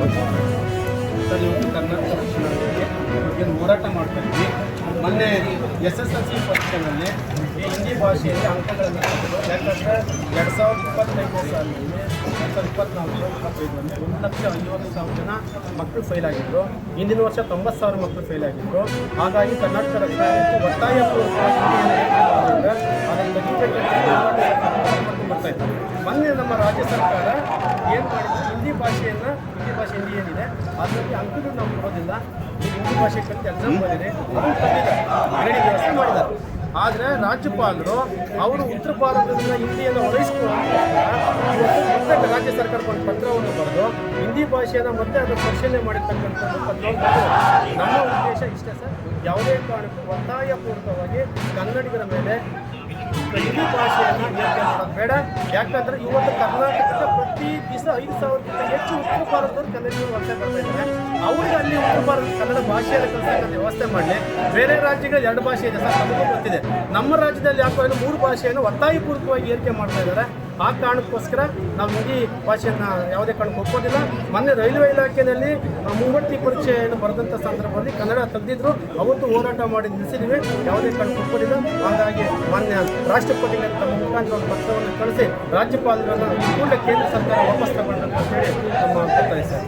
Sir, ಇವತ್ತು ಕರ್ನಾಟಕ ರಕ್ಷಣೆಗೆ ಏನು ಹೋರಾಟ ಮಾಡ್ತಾ ಇದ್ವಿ. ಮೊನ್ನೆ SSLC ಪರೀಕ್ಷೆಯಲ್ಲಿ ಈ ಹಿಂದಿ ಭಾಷೆಯಲ್ಲಿ ಅಂಕಗಳನ್ನು ಯಾಕಂದರೆ 2025ನೇ ಸಾಲಿನಲ್ಲಿ 2024-25ರಲ್ಲಿ 1,50,000 ಜನ ಮಕ್ಕಳು ಫೇಲ್ ಆಗಿದ್ದರು. ಹಿಂದಿನ ವರ್ಷ 90,000 ಮಕ್ಕಳು ಫೇಲ್ ಆಗಿದ್ದರು. ಹಾಗಾಗಿ ಕರ್ನಾಟಕ ರಕ್ಷಣೆ ಒತ್ತಾಯಪೂರ್ವಕವಾಗಿ ಅದನ್ನು ತೆಗಿಬೇಕಂತ ಬರ್ತಾ ಇದ್ದಾರೆ. ಮೊನ್ನೆ ನಮ್ಮ ರಾಜ್ಯ ಸರ್ಕಾರ ಏನು ಮಾಡಿದ್ರು, ಹಿಂದಿ ಭಾಷೆ ಹಿಂದಿ ಏನಿದೆ ಅದರಲ್ಲಿ ಅಂಕಗಳು ನಾವು ಕೊಡೋದಿಲ್ಲ, ನೀವು ಹಿಂದಿ ಭಾಷೆ ಕಲಿತು ಎಕ್ಸಾಮ್ ಬರೀರಿ ಅದನ್ನು ತಂದಿದ್ದಾರೆ, ವ್ಯವಸ್ಥೆ ಮಾಡಿದ್ದಾರೆ. ಆದರೆ ರಾಜ್ಯಪಾಲರು ಅವರು ಉತ್ತರ ಭಾರತದಿಂದ ಹಿಂದಿಯನ್ನು ಹೊರಡಿಸಿಕೊಂಡು ರಾಜ್ಯ ಸರ್ಕಾರಕ್ಕೆ ಒಂದು ಪತ್ರವನ್ನು ಬರೆದು ಹಿಂದಿ ಭಾಷೆಯನ್ನು ಮತ್ತೆ ಅದನ್ನು ಪರಿಶೀಲನೆ ಮಾಡಿರ್ತಕ್ಕಂಥ ಪತ್ರವನ್ನು ನಮ್ಮ ಉದ್ದೇಶ ಇಷ್ಟೇ ಸರ್. ಯಾವುದೇ ಕಾರಣಕ್ಕೂ ಒತ್ತಾಯಪೂರ್ವಕವಾಗಿ ಕನ್ನಡಿಗರ ಮೇಲೆ ಹಿಂದಿ ಭಾಷೆಯನ್ನು ಏರಿಕೆ ಮಾಡೋದು ಬೇಡ. ಯಾಕಂದರೆ ಇವತ್ತು ಕರ್ನಾಟಕದ ಪ್ರತಿ ದಿವಸ 5,000ಕ್ಕಿಂತ ಹೆಚ್ಚು ಉತ್ತರ ಭಾರತದವರು ಕನ್ನಡಿಗರು ವಲಸೆ ಬರ್ತಾ ಇದ್ದಾರೆ. ಅವ್ರಿಗೆ ಅಲ್ಲಿ ಉತ್ತರ ಭಾರತ ಕನ್ನಡ ಭಾಷೆಯನ್ನು ಕಲಿಸೋಕ್ಕೆ ವ್ಯವಸ್ಥೆ ಮಾಡಲಿ. ಬೇರೆ ರಾಜ್ಯಗಳಲ್ಲಿ 2 ಭಾಷೆ ಇದೆ ಸರ್, ನಮಗೂ ಗೊತ್ತಿದೆ. ನಮ್ಮ ರಾಜ್ಯದಲ್ಲಿ ಯಾಕೋ 3 ಭಾಷೆಯನ್ನು ಒತ್ತಾಯಪೂರ್ವಕವಾಗಿ ಏರಿಕೆ ಮಾಡ್ತಾ ಇದ್ದಾರೆ. ಆ ಕಾರಣಕ್ಕೋಸ್ಕರ ನಾವು ಹಿಂದಿ ಭಾಷೆಯನ್ನು ಯಾವುದೇ ಕಾರಣಕ್ಕೆ ಒಪ್ಪೋದಿಲ್ಲ. ಮೊನ್ನೆ ರೈಲ್ವೆ ಇಲಾಖೆಯಲ್ಲಿ ಮುಂಬಡ್ತಿ ಪರೀಕ್ಷೆಯನ್ನು ಬರೆದಂಥ ಸಂದರ್ಭದಲ್ಲಿ ಕನ್ನಡ ತೆಗೆದಿದ್ರು, ಅವತ್ತು ಹೋರಾಟ ಮಾಡಿ ನಿಲ್ಲಿಸಿದ್ವಿ. ಯಾವುದೇ ಕಾರಣಕ್ಕೆ ಒಪ್ಪೋದಿಲ್ಲ. ಹಾಗಾಗಿ ಮಾನ್ಯ ರಾಷ್ಟ್ರಪತಿಗಳ ತಮ್ಮ ಮುಖಾಂತರ ಒಂದು ಪತ್ರವನ್ನು ಕಳಿಸಿ ರಾಜ್ಯಪಾಲರನ್ನು ಕೂಡಲೇ ಕೇಂದ್ರ ಸರ್ಕಾರ ವಾಪಸ್ ತಗೊಂಡಂತ ಹೇಳಿ ನಮ್ಮ ಒತ್ತಾಯ ಸರ್.